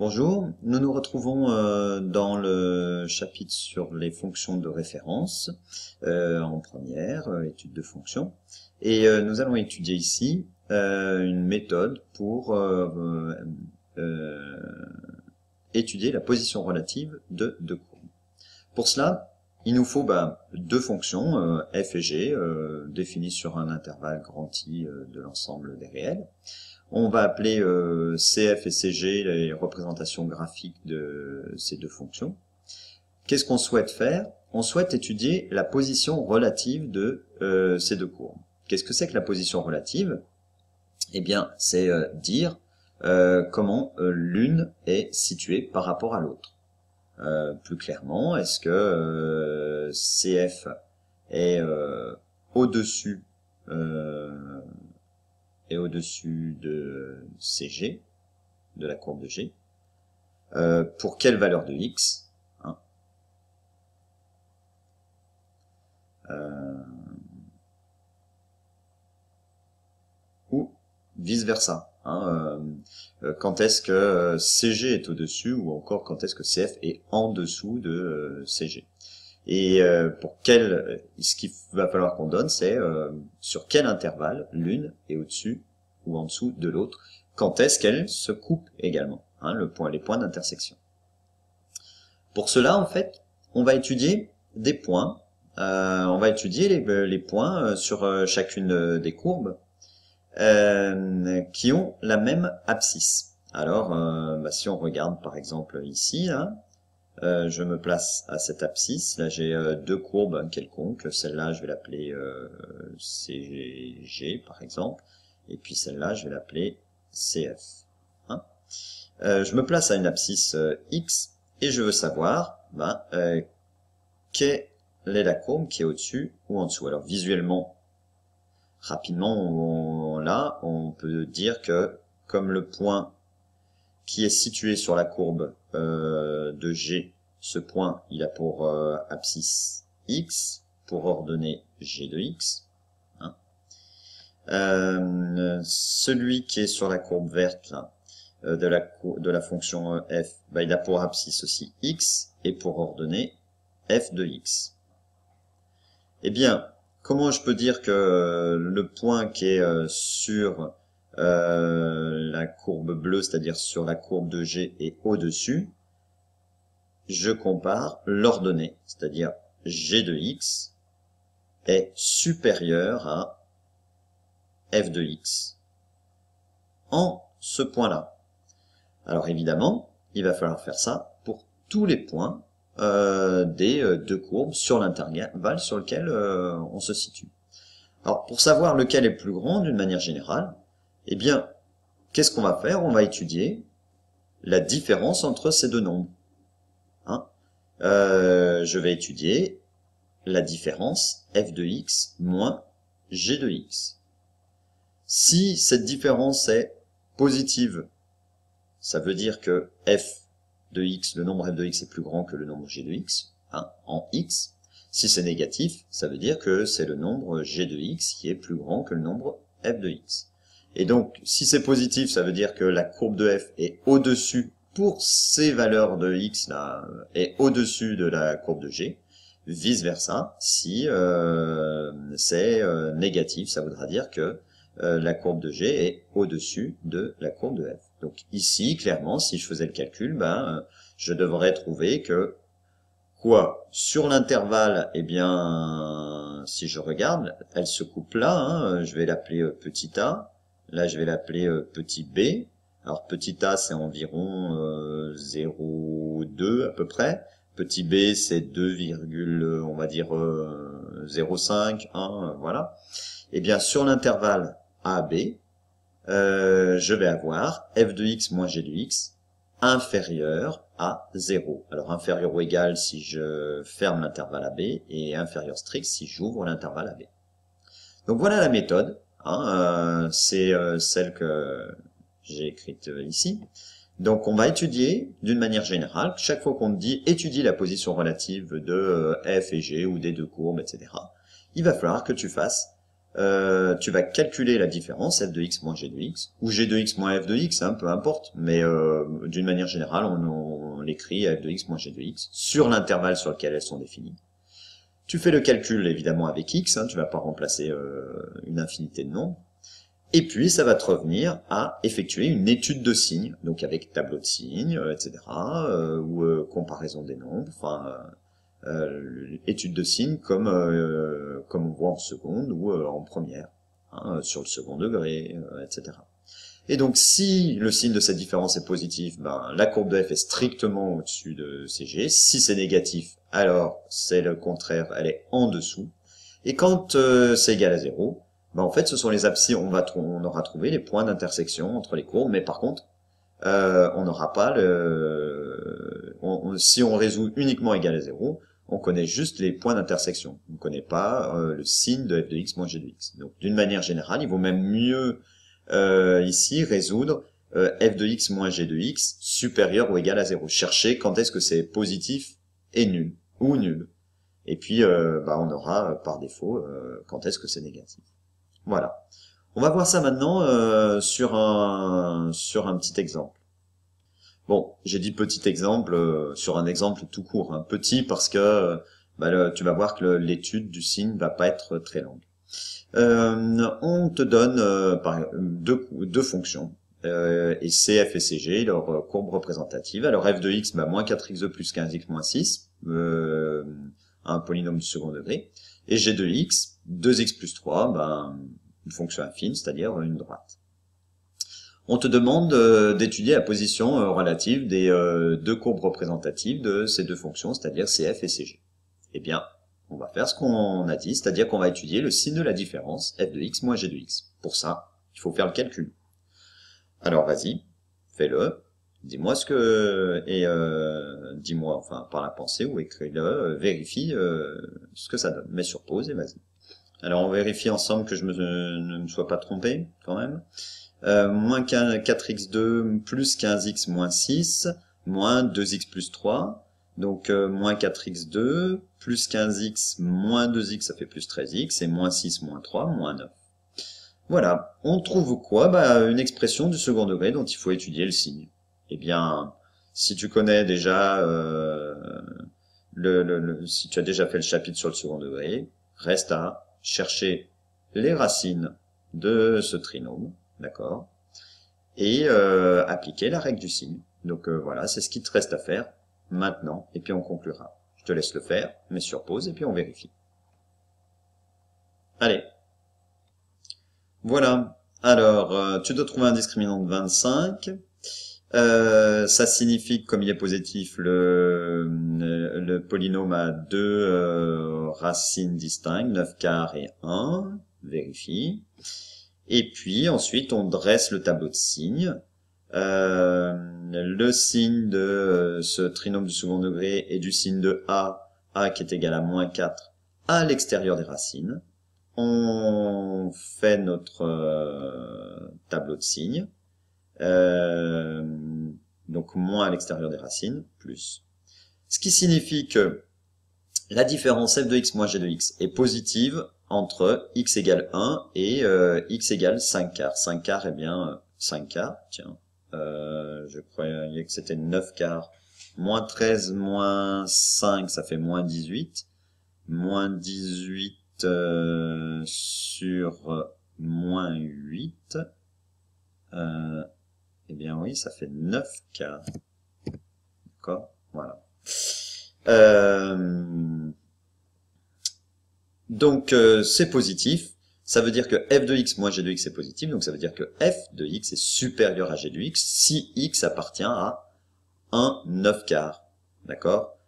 Bonjour, nous nous retrouvons dans le chapitre sur les fonctions de référence en première, étude de fonctions. Et nous allons étudier ici une méthode pour étudier la position relative de deux courbes. Pour cela, il nous faut deux fonctions, f et g, définies sur un intervalle grand I de l'ensemble des réels. On va appeler CF et CG les représentations graphiques de ces deux fonctions. Qu'est-ce qu'on souhaite faire? On souhaite étudier la position relative de ces deux courbes. Qu'est-ce que c'est que la position relative? Eh bien, c'est dire comment l'une est située par rapport à l'autre. Plus clairement, est-ce que CF est au-dessus de CG, de la courbe de G, pour quelle valeur de X, hein, ou vice-versa. Hein, quand est-ce que CG est au-dessus, ou encore quand est-ce que CF est en dessous de CG. Et pour ce qu'il va falloir qu'on donne, c'est sur quel intervalle l'une est au-dessus ou en dessous de l'autre. Quand est-ce qu'elles se coupent également, hein, les points d'intersection. Pour cela, en fait, on va étudier des points. On va étudier les points sur chacune des courbes qui ont la même abscisse. Alors, si on regarde par exemple ici, là, je me place à cette abscisse. Là, j'ai deux courbes quelconques. Celle-là, je vais l'appeler CG, par exemple. Et puis celle-là, je vais l'appeler CF. Hein, je me place à une abscisse X et je veux savoir quelle est la courbe qui est au-dessus ou en dessous. Alors, visuellement, rapidement, là, on peut dire que comme le point qui est situé sur la courbe de G, ce point, il a pour abscisse X, pour ordonnée G de X. Hein. Celui qui est sur la courbe verte, là, de la fonction f, il a pour abscisse aussi X, et pour ordonnée f de X. Eh bien, comment je peux dire que le point qui est sur la courbe bleue, c'est-à-dire sur la courbe de G, est au-dessus? Je compare l'ordonnée, c'est-à-dire G de X est supérieur à f de X en ce point-là. Alors évidemment, il va falloir faire ça pour tous les points des deux courbes sur l'intervalle sur lequel on se situe. Alors pour savoir lequel est le plus grand d'une manière générale, eh bien, qu'est-ce qu'on va faire? On va étudier la différence entre ces deux nombres. Hein, je vais étudier la différence f de x moins g de x. Si cette différence est positive, ça veut dire que f de x, le nombre f de x est plus grand que le nombre g de x, hein, en x. Si c'est négatif, ça veut dire que c'est le nombre g de x qui est plus grand que le nombre f de x. Et donc, si c'est positif, ça veut dire que la courbe de f est au-dessus, pour ces valeurs de x là, est au-dessus de la courbe de g. Vice versa, si c'est négatif, ça voudra dire que la courbe de g est au-dessus de la courbe de f. Donc ici, clairement, si je faisais le calcul, je devrais trouver que sur l'intervalle, eh bien, si je regarde, elle se coupe là, hein, je vais l'appeler petit a, là je vais l'appeler petit b. Alors petit a c'est environ 0,2 à peu près. Petit b c'est 2, on va dire 0,5, 1, voilà. Et bien sur l'intervalle AB, je vais avoir f de x moins g de x inférieur à 0. Alors inférieur ou égal si je ferme l'intervalle AB et inférieur strict si j'ouvre l'intervalle AB. Donc voilà la méthode, hein, c'est celle que j'ai écrite ici. Donc on va étudier d'une manière générale, chaque fois qu'on dit étudie la position relative de f et g ou des deux courbes, etc. Il va falloir que tu fasses tu vas calculer la différence f de x moins g de x, ou g de x moins f de x, hein, peu importe, mais d'une manière générale, on l'écrit f de x moins g de x, sur l'intervalle sur lequel elles sont définies. Tu fais le calcul évidemment avec x, hein, tu vas pas remplacer une infinité de nombres, et puis ça va te revenir à effectuer une étude de signes, donc avec tableau de signes, etc., ou comparaison des nombres, enfin... étude de signes comme on voit en seconde ou en première, hein, sur le second degré, etc. Et donc si le signe de cette différence est positif, ben, la courbe de f est strictement au-dessus de CG. Si c'est négatif, alors c'est le contraire, elle est en dessous. Et quand c'est égal à 0, ben, en fait ce sont les abscisses, on aura trouvé les points d'intersection entre les courbes, mais par contre on n'aura pas si on résout uniquement égal à 0, on connaît juste les points d'intersection. On ne connaît pas le signe de f de x moins g de x. Donc d'une manière générale, il vaut même mieux ici résoudre f de x moins g de x supérieur ou égal à 0. Chercher quand est-ce que c'est positif et nul, ou nul. Et puis on aura par défaut quand est-ce que c'est négatif. Voilà. On va voir ça maintenant sur un petit exemple. Bon, j'ai dit petit exemple sur un exemple tout court, hein. Petit parce que tu vas voir que l'étude du signe va pas être très longue. On te donne deux fonctions, et CF et CG, leur courbe représentative. Alors f de x, moins 4x2 plus 15x moins 6, un polynôme du second degré, et g de x, 2x plus 3, une fonction affine, c'est-à-dire une droite. On te demande d'étudier la position relative des deux courbes représentatives de ces deux fonctions, c'est-à-dire CF et CG. Eh bien, on va faire ce qu'on a dit, c'est-à-dire qu'on va étudier le signe de la différence, f de x moins g de x. Pour ça, il faut faire le calcul. Alors vas-y, fais-le, dis-moi ce que... et dis-moi, enfin, par la pensée, ou écris-le, vérifie ce que ça donne. Mets sur pause et vas-y. Alors on vérifie ensemble que je ne me sois pas trompé, quand même. Moins 4x2 plus 15x moins 6, moins 2x plus 3, donc moins 4x2 plus 15x moins 2x, ça fait plus 13x, et moins 6 moins 3, moins 9. Voilà, on trouve quoi? Une expression du second degré dont il faut étudier le signe. Eh bien, si tu connais déjà, si tu as déjà fait le chapitre sur le second degré, reste à chercher les racines de ce trinôme. D'accord, et appliquer la règle du signe. Donc voilà, c'est ce qui te reste à faire maintenant, et puis on conclura. Je te laisse le faire, mets sur pause, et puis on vérifie. Allez. Voilà. Alors, tu dois trouver un discriminant de 25. Ça signifie que comme il est positif, le polynôme a deux racines distinctes, 9 quarts et 1. Vérifie. Et puis ensuite on dresse le tableau de signes. Le signe de ce trinôme du second degré et du signe de A qui est égal à moins 4 à l'extérieur des racines. On fait notre tableau de signes. Donc moins à l'extérieur des racines, plus. Ce qui signifie que la différence f de x moins g de x est positive entre x égale 1 et x égale 5 quarts. 5 quarts, eh bien, 5 quarts, tiens, je croyais que c'était 9 quarts. Moins 13, moins 5, ça fait moins 18. Moins 18 sur moins 8. Eh bien oui, ça fait 9 quarts. D'accord, voilà. Donc c'est positif, ça veut dire que f de x moins g de x est positif, donc ça veut dire que f de x est supérieur à g de x si x appartient à 1 9 quarts, d'accord,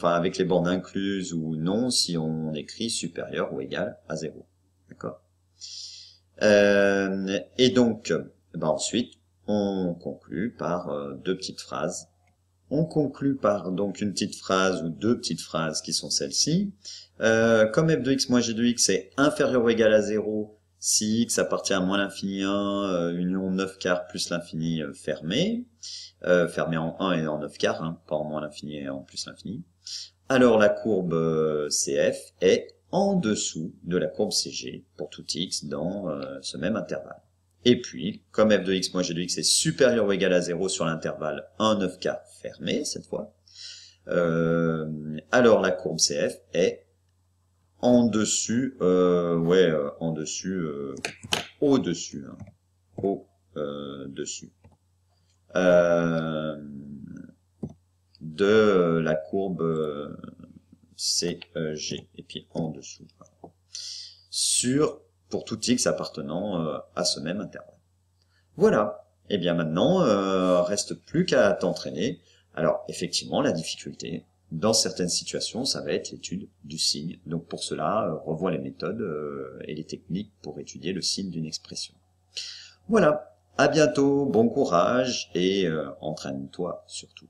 avec les bornes incluses ou non si on écrit supérieur ou égal à 0, d'accord. Et donc ensuite on conclut par deux petites phrases. On conclut par donc une petite phrase ou deux petites phrases qui sont celles-ci. Comme f de x moins g de x est inférieur ou égal à 0 si x appartient à moins l'infini 1, union 9 quarts plus l'infini fermé. Fermé en 1 et en 9 quarts, hein, pas en moins l'infini et en plus l'infini. alors la courbe CF est en dessous de la courbe CG pour tout x dans ce même intervalle. Et puis, comme f de x moins g de x est supérieur ou égal à 0 sur l'intervalle 1, 9 quarts fermé, cette fois, alors la courbe CF est en dessus, en dessus, au-dessus, hein, au-dessus de la courbe CG, et puis en dessous, pour tout x appartenant à ce même intervalle. Voilà. Et bien maintenant, reste plus qu'à t'entraîner. Alors, effectivement, la difficulté, dans certaines situations, ça va être l'étude du signe. Donc pour cela, revois les méthodes et les techniques pour étudier le signe d'une expression. Voilà. À bientôt, bon courage et entraîne-toi surtout.